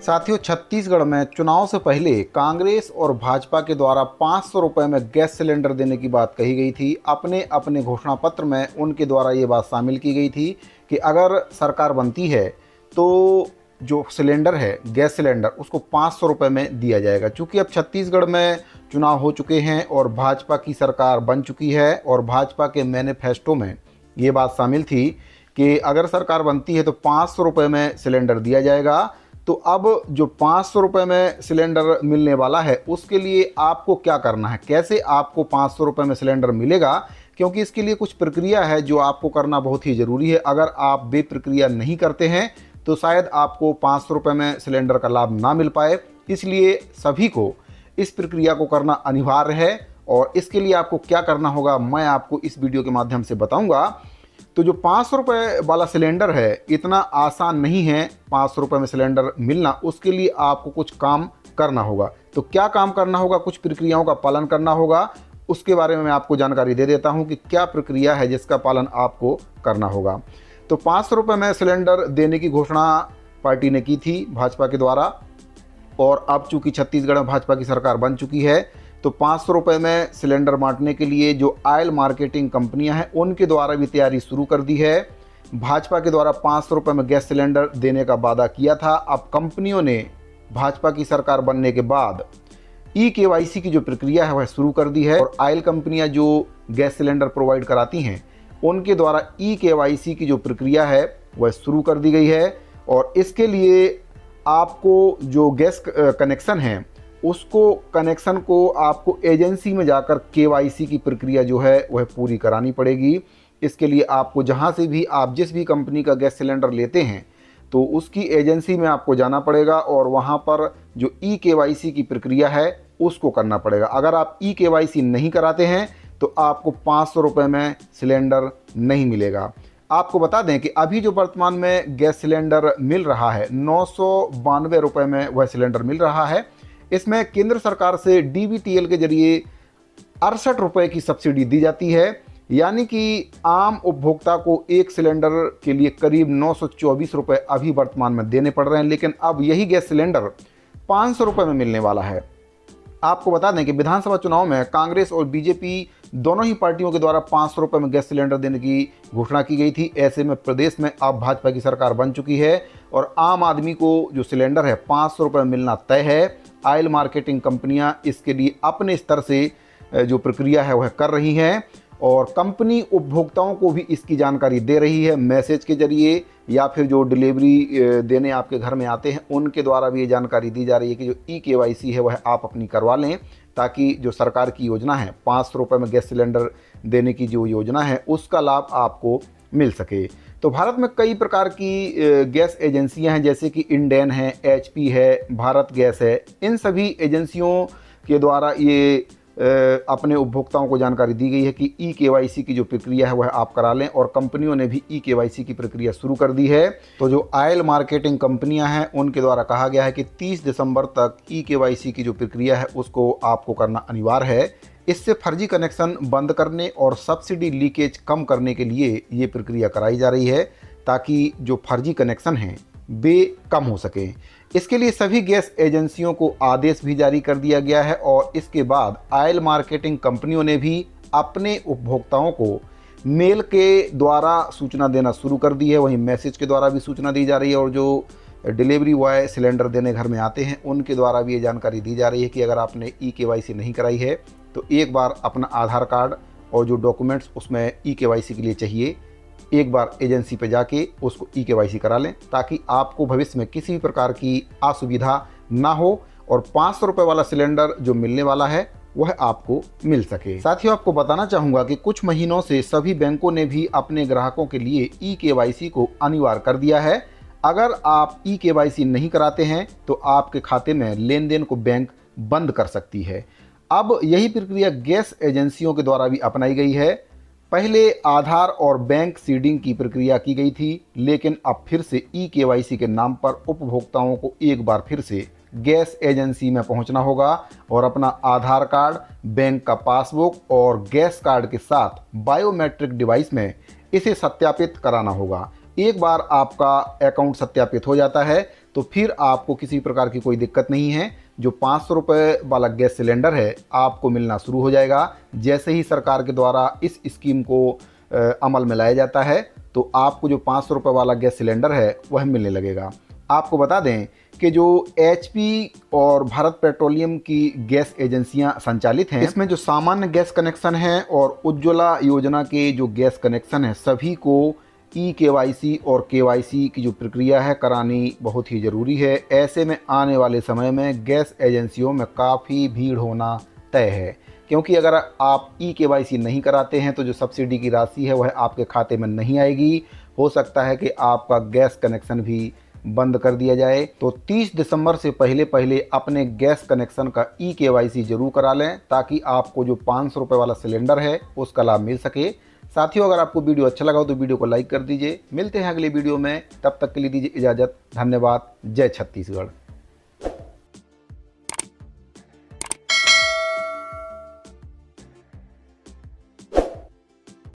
साथियों, छत्तीसगढ़ में चुनाव से पहले कांग्रेस और भाजपा के द्वारा 500 रुपये में गैस सिलेंडर देने की बात कही गई थी। अपने अपने घोषणा पत्र में उनके द्वारा ये बात शामिल की गई थी कि अगर सरकार बनती है तो जो सिलेंडर है, गैस सिलेंडर, उसको 500 रुपये में दिया जाएगा। चूँकि अब छत्तीसगढ़ में चुनाव हो चुके हैं और भाजपा की सरकार बन चुकी है और भाजपा के मैनिफेस्टो में ये बात शामिल थी कि अगर सरकार बनती है तो 500 रुपये में सिलेंडर दिया जाएगा। तो अब जो 500 रुपये में सिलेंडर मिलने वाला है उसके लिए आपको क्या करना है, कैसे आपको 500 रुपये में सिलेंडर मिलेगा, क्योंकि इसके लिए कुछ प्रक्रिया है जो आपको करना बहुत ही ज़रूरी है। अगर आप बेप्रक्रिया नहीं करते हैं तो शायद आपको 500 रुपये में सिलेंडर का लाभ ना मिल पाए। इसलिए सभी को इस प्रक्रिया को करना अनिवार्य है और इसके लिए आपको क्या करना होगा मैं आपको इस वीडियो के माध्यम से बताऊँगा। तो जो 500 रुपये वाला सिलेंडर है, इतना आसान नहीं है 500 रुपये में सिलेंडर मिलना। उसके लिए आपको कुछ काम करना होगा। तो क्या काम करना होगा, कुछ प्रक्रियाओं का पालन करना होगा, उसके बारे में मैं आपको जानकारी दे देता हूं कि क्या प्रक्रिया है जिसका पालन आपको करना होगा। तो 500 रुपये में सिलेंडर देने की घोषणा पार्टी ने की थी भाजपा के द्वारा, और अब चूँकि छत्तीसगढ़ में भाजपा की सरकार बन चुकी है तो 500 रुपये में सिलेंडर बांटने के लिए जो ऑयल मार्केटिंग कंपनियां हैं उनके द्वारा भी तैयारी शुरू कर दी है। भाजपा के द्वारा 500 रुपये में गैस सिलेंडर देने का वादा किया था। अब कंपनियों ने भाजपा की सरकार बनने के बाद ई-KYC की जो प्रक्रिया है वह शुरू कर दी है और ऑयल कंपनियां जो गैस सिलेंडर प्रोवाइड कराती हैं उनके द्वारा ई-KYC की जो प्रक्रिया है वह शुरू कर दी गई है। और इसके लिए आपको जो गैस कनेक्शन है उसको कनेक्शन को आपको एजेंसी में जाकर KYC की प्रक्रिया जो है वह पूरी करानी पड़ेगी। इसके लिए आपको जहां से भी आप जिस भी कंपनी का गैस सिलेंडर लेते हैं तो उसकी एजेंसी में आपको जाना पड़ेगा और वहां पर जो ई-KYC की प्रक्रिया है उसको करना पड़ेगा। अगर आप ई-KYC नहीं कराते हैं तो आपको 500 रुपये में सिलेंडर नहीं मिलेगा। आपको बता दें कि अभी जो वर्तमान में गैस सिलेंडर मिल रहा है 992 रुपये में वह सिलेंडर मिल रहा है। इसमें केंद्र सरकार से DBTL के जरिए 68 रुपये की सब्सिडी दी जाती है, यानी कि आम उपभोक्ता को एक सिलेंडर के लिए करीब 924 रुपये अभी वर्तमान में देने पड़ रहे हैं। लेकिन अब यही गैस सिलेंडर 500 रुपये में मिलने वाला है। आपको बता दें कि विधानसभा चुनाव में कांग्रेस और बीजेपी दोनों ही पार्टियों के द्वारा 500 रुपये में गैस सिलेंडर देने की घोषणा की गई थी। ऐसे में प्रदेश में अब भाजपा की सरकार बन चुकी है और आम आदमी को जो सिलेंडर है 500 रुपये में मिलना तय है। ऑयल मार्केटिंग कंपनियां इसके लिए अपने स्तर से जो प्रक्रिया है वह कर रही हैं और कंपनी उपभोक्ताओं को भी इसकी जानकारी दे रही है, मैसेज के जरिए या फिर जो डिलीवरी देने आपके घर में आते हैं उनके द्वारा भी ये जानकारी दी जा रही है कि जो ई-KYC है वह आप अपनी करवा लें, ताकि जो सरकार की योजना है 500 रुपये में गैस सिलेंडर देने की जो योजना है उसका लाभ आपको मिल सके। तो भारत में कई प्रकार की गैस एजेंसियां हैं, जैसे कि इंडेन है, HP है, भारत गैस है। इन सभी एजेंसियों के द्वारा ये अपने उपभोक्ताओं को जानकारी दी गई है कि ई-KYC की जो प्रक्रिया है वह आप करा लें और कंपनियों ने भी ई-KYC की प्रक्रिया शुरू कर दी है। तो जो ऑयल मार्केटिंग कंपनियां हैं उनके द्वारा कहा गया है कि 30 दिसंबर तक ई-KYC की जो प्रक्रिया है उसको आपको करना अनिवार्य है। इससे फर्जी कनेक्शन बंद करने और सब्सिडी लीकेज कम करने के लिए ये प्रक्रिया कराई जा रही है, ताकि जो फर्जी कनेक्शन हैं वे कम हो सके। इसके लिए सभी गैस एजेंसियों को आदेश भी जारी कर दिया गया है और इसके बाद ऑयल मार्केटिंग कंपनियों ने भी अपने उपभोक्ताओं को मेल के द्वारा सूचना देना शुरू कर दी है। वहीं मैसेज के द्वारा भी सूचना दी जा रही है और जो डिलीवरी बॉय सिलेंडर देने घर में आते हैं उनके द्वारा भी ये जानकारी दी जा रही है कि अगर आपने ई-KYC नहीं कराई है तो एक बार अपना आधार कार्ड और जो डॉक्यूमेंट्स उसमें ई-KYC के लिए चाहिए, एक बार एजेंसी पे जाके उसको ई-KYC करा लें, ताकि आपको भविष्य में किसी भी प्रकार की असुविधा ना हो और 500 रुपये वाला सिलेंडर जो मिलने वाला है वह आपको मिल सके। साथियों, आपको बताना चाहूँगा कि कुछ महीनों से सभी बैंकों ने भी अपने ग्राहकों के लिए ई-KYC को अनिवार्य कर दिया है। अगर आप ई-KYC नहीं कराते हैं तो आपके खाते में लेन देन को बैंक बंद कर सकती है। अब यही प्रक्रिया गैस एजेंसियों के द्वारा भी अपनाई गई है। पहले आधार और बैंक सीडिंग की प्रक्रिया की गई थी, लेकिन अब फिर से ई-KYC के नाम पर उपभोक्ताओं को एक बार फिर से गैस एजेंसी में पहुंचना होगा और अपना आधार कार्ड, बैंक का पासबुक और गैस कार्ड के साथ बायोमेट्रिक डिवाइस में इसे सत्यापित कराना होगा। एक बार आपका अकाउंट सत्यापित हो जाता है तो फिर आपको किसी प्रकार की कोई दिक्कत नहीं है। जो 500 रुपये वाला गैस सिलेंडर है आपको मिलना शुरू हो जाएगा। जैसे ही सरकार के द्वारा इस स्कीम को अमल में लाया जाता है तो आपको जो 500 रुपये वाला गैस सिलेंडर है वह मिलने लगेगा। आपको बता दें कि जो HP और भारत पेट्रोलियम की गैस एजेंसियां संचालित हैं, इसमें जो सामान्य गैस कनेक्शन है और उज्ज्वला योजना के जो गैस कनेक्शन है सभी को KYC और KYC की जो प्रक्रिया है करानी बहुत ही ज़रूरी है। ऐसे में आने वाले समय में गैस एजेंसियों में काफ़ी भीड़ होना तय है, क्योंकि अगर आप KYC नहीं कराते हैं तो जो सब्सिडी की राशि है वह आपके खाते में नहीं आएगी। हो सकता है कि आपका गैस कनेक्शन भी बंद कर दिया जाए। तो 30 दिसंबर से पहले अपने गैस कनेक्शन का KYC जरूर करा लें, ताकि आपको जो 500 रुपये वाला सिलेंडर है उसका लाभ मिल सके। साथियों, अगर आपको वीडियो अच्छा लगा हो तो वीडियो को लाइक कर दीजिए। मिलते हैं अगले वीडियो में, तब तक के लिए दीजिए इजाज़त। धन्यवाद। जय छत्तीसगढ़।